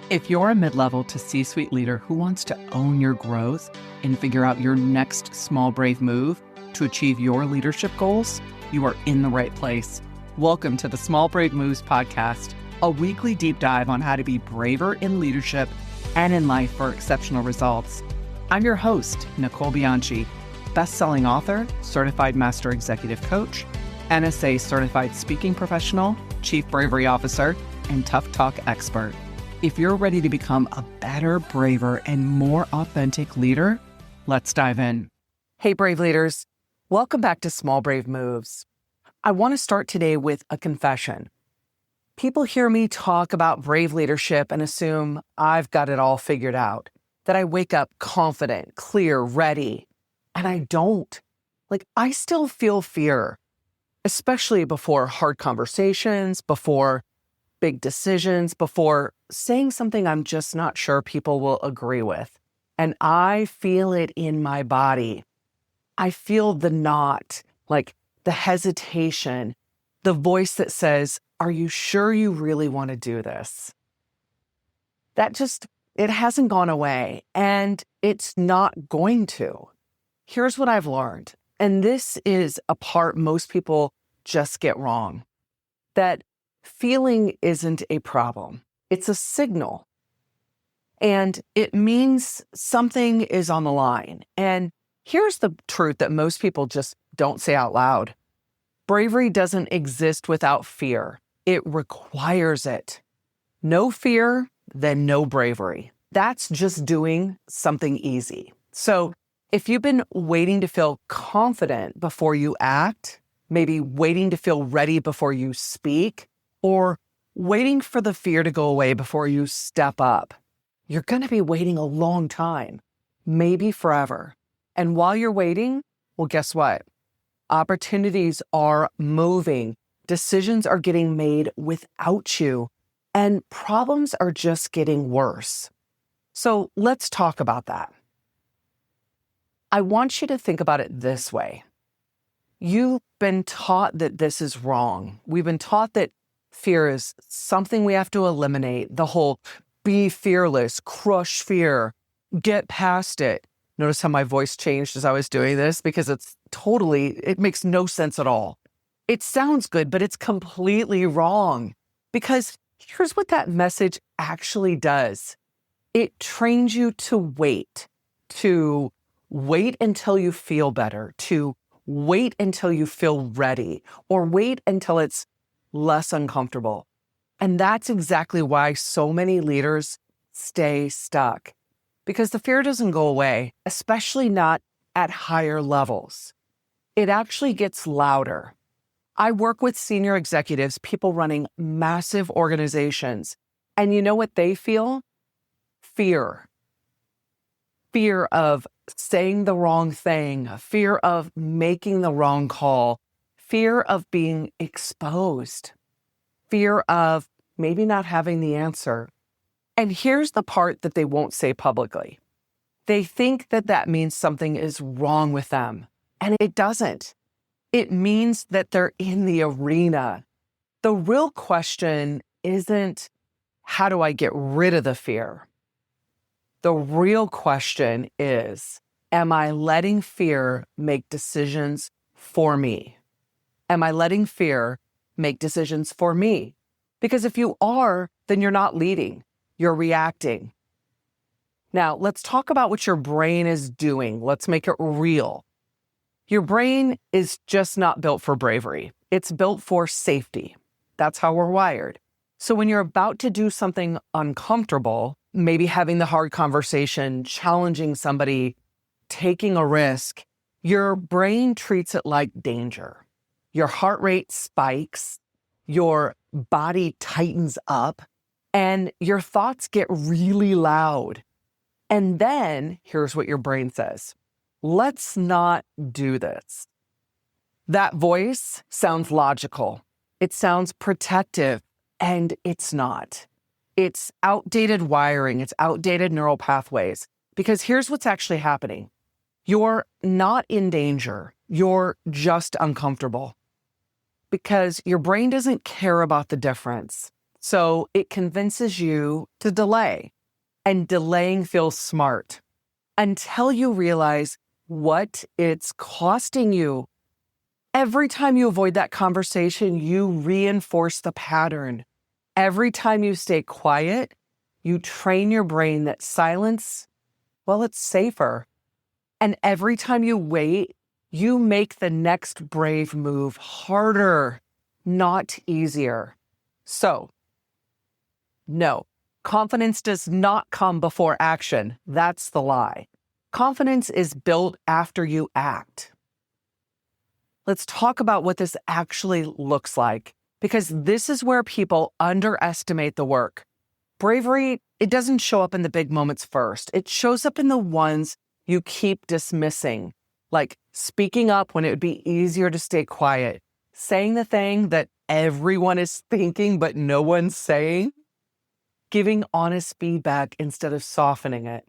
If you're a mid-level to C-suite leader who wants to own your growth and figure out your next small, brave move to achieve your leadership goals, you are in the right place. Welcome to the Small Brave Moves podcast, a weekly deep dive on how to be braver in leadership and in life for exceptional results. I'm your host, Nicole Bianchi, best-selling author, certified master executive coach, NSA certified speaking professional, chief bravery officer, and tough talk expert. If you're ready to become a better, braver, and more authentic leader, let's dive in. Hey, brave leaders. Welcome back to Small Brave Moves. I want to start today with a confession. People hear me talk about brave leadership and assume I've got it all figured out, that I wake up confident, clear, ready. And I don't. I still feel fear, especially before hard conversations, before big decisions, before saying something I'm just not sure people will agree with. And I feel it in my body. I feel the knot, the hesitation, the voice that says, "Are you sure you really want to do this?" It hasn't gone away, and it's not going to. Here's what I've learned, and this is a part most people just get wrong, that feeling isn't a problem. It's a signal. And it means something is on the line. And here's the truth that most people just don't say out loud. Bravery doesn't exist without fear. It requires it. No fear, then no bravery. That's just doing something easy. So if you've been waiting to feel confident before you act, maybe waiting to feel ready before you speak, or waiting for the fear to go away before you step up, you're going to be waiting a long time, maybe forever. And while you're waiting, well, guess what? Opportunities are moving. Decisions are getting made without you, and problems are just getting worse. So let's talk about that. I want you to think about it this way. You've been taught that this is wrong. We've been taught that fear is something we have to eliminate. The whole be fearless, crush fear, get past it. Notice how my voice changed as I was doing this because it makes no sense at all. It sounds good, but it's completely wrong. Because here's what that message actually does. It trains you to wait until you feel better, to wait until you feel ready, or wait until it's less uncomfortable. And that's exactly why so many leaders stay stuck, because the fear doesn't go away, especially not at higher levels. It actually gets louder. I work with senior executives, people running massive organizations, and you know what they feel? Fear. Fear of saying the wrong thing, fear of making the wrong call, fear of being exposed, fear of maybe not having the answer. And here's the part that they won't say publicly. They think that means something is wrong with them, and it doesn't. It means that they're in the arena. The real question isn't, how do I get rid of the fear? The real question is, am I letting fear make decisions for me? Am I letting fear make decisions for me? Because if you are, then you're not leading, you're reacting. Now, let's talk about what your brain is doing. Let's make it real. Your brain is just not built for bravery. It's built for safety. That's how we're wired. So when you're about to do something uncomfortable, maybe having the hard conversation, challenging somebody, taking a risk, your brain treats it like danger. Your heart rate spikes, your body tightens up, and your thoughts get really loud. And then here's what your brain says. Let's not do this. That voice sounds logical. It sounds protective, and it's not. It's outdated wiring. It's outdated neural pathways. Because here's what's actually happening. You're not in danger. You're just uncomfortable. Because your brain doesn't care about the difference. So it convinces you to delay, and delaying feels smart until you realize what it's costing you. Every time you avoid that conversation, you reinforce the pattern. Every time you stay quiet, you train your brain that silence, well, it's safer. And every time you wait, you make the next brave move harder, not easier. So, no, confidence does not come before action. That's the lie. Confidence is built after you act. Let's talk about what this actually looks like, because this is where people underestimate the work. Bravery, it doesn't show up in the big moments first. It shows up in the ones you keep dismissing, like speaking up when it would be easier to stay quiet, saying the thing that everyone is thinking but no one's saying, giving honest feedback instead of softening it,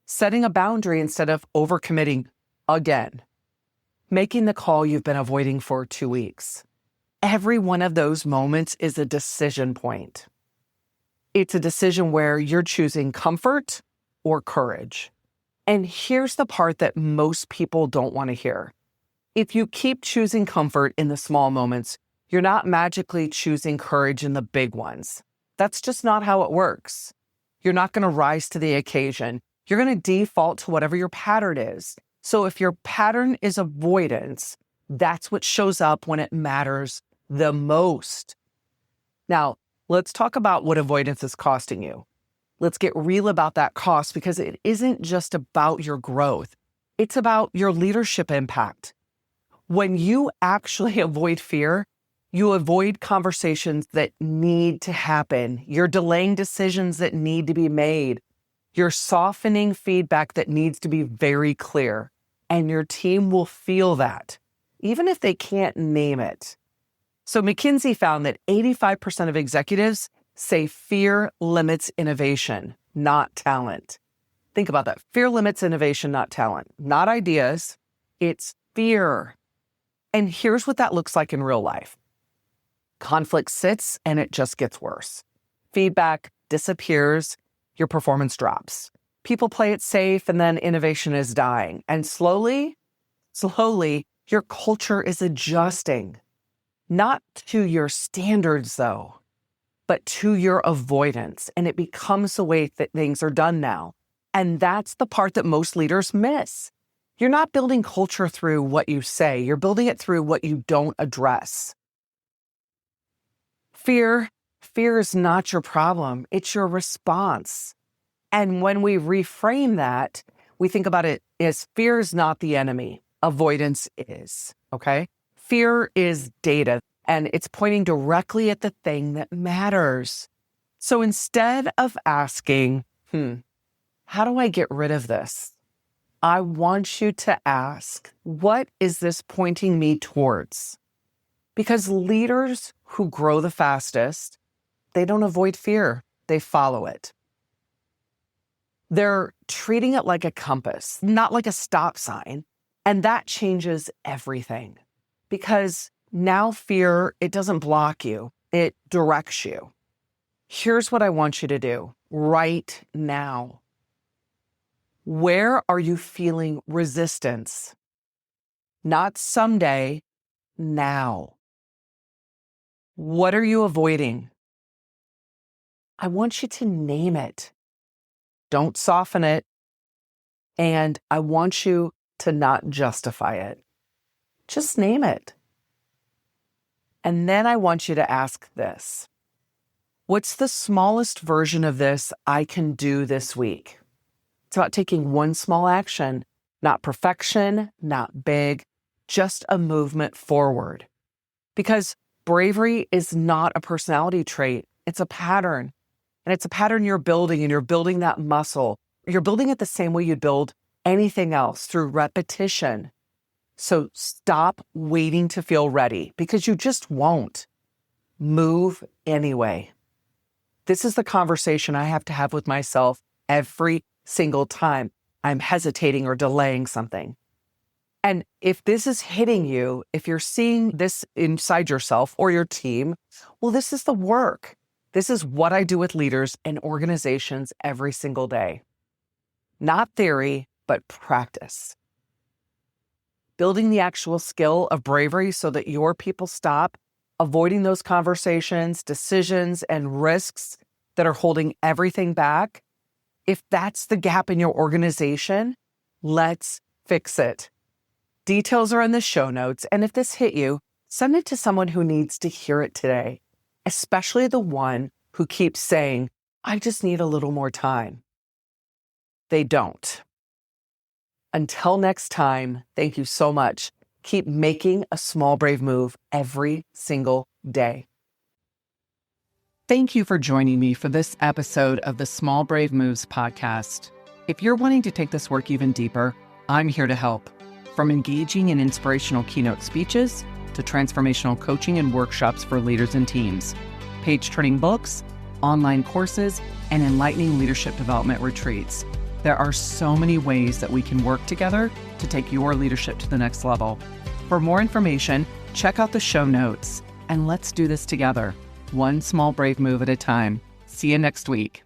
setting a boundary instead of overcommitting again, making the call you've been avoiding for 2 weeks. Every one of those moments is a decision point. It's a decision where you're choosing comfort or courage. And here's the part that most people don't want to hear. If you keep choosing comfort in the small moments, you're not magically choosing courage in the big ones. That's just not how it works. You're not going to rise to the occasion. You're going to default to whatever your pattern is. So if your pattern is avoidance, that's what shows up when it matters the most. Now, let's talk about what avoidance is costing you. Let's get real about that cost, because it isn't just about your growth. It's about your leadership impact. When you actually avoid fear, you avoid conversations that need to happen. You're delaying decisions that need to be made. You're softening feedback that needs to be very clear. And your team will feel that, even if they can't name it. So McKinsey found that 85% of executives say fear limits innovation, not talent. Think about that. Fear limits innovation, not talent. Not ideas. It's fear. And here's what that looks like in real life. Conflict sits and it just gets worse. Feedback disappears, your performance drops. People play it safe and then innovation is dying. And slowly, your culture is adjusting. Not to your standards though, but to your avoidance. And it becomes the way that things are done now. And that's the part that most leaders miss. You're not building culture through what you say. You're building it through what you don't address. Fear is not your problem. It's your response. And when we reframe that, we think about it as fear is not the enemy. Avoidance is, okay? Fear is data, and it's pointing directly at the thing that matters. So instead of asking, how do I get rid of this? I want you to ask, what is this pointing me towards? Because leaders who grow the fastest, they don't avoid fear, they follow it. They're treating it like a compass, not like a stop sign. And that changes everything. Because now fear, it doesn't block you, it directs you. Here's what I want you to do right now. Where are you feeling resistance? Not someday, now. What are you avoiding? I want you to name it. Don't soften it. And I want you to not justify it. Just name it. And then I want you to ask this. What's the smallest version of this I can do this week? It's about taking one small action, not perfection, not big, just a movement forward. Because bravery is not a personality trait. It's a pattern. And it's a pattern you're building, and you're building that muscle. You're building it the same way you'd build anything else, through repetition. So stop waiting to feel ready, because you just won't. Move anyway. This is the conversation I have to have with myself every single time I'm hesitating or delaying something. And if this is hitting you, if you're seeing this inside yourself or your team, well, this is the work. This is what I do with leaders and organizations every single day. Not theory, but practice. Building the actual skill of bravery so that your people stop avoiding those conversations, decisions, and risks that are holding everything back. If that's the gap in your organization, let's fix it. Details are in the show notes, and if this hit you, send it to someone who needs to hear it today, especially the one who keeps saying, I just need a little more time. They don't. Until next time, thank you so much. Keep making a small, brave move every single day. Thank you for joining me for this episode of the Small Brave Moves podcast. If you're wanting to take this work even deeper, I'm here to help. From engaging in inspirational keynote speeches to transformational coaching and workshops for leaders and teams, page-turning books, online courses, and enlightening leadership development retreats. There are so many ways that we can work together to take your leadership to the next level. For more information, check out the show notes, and let's do this together, one small brave move at a time. See you next week.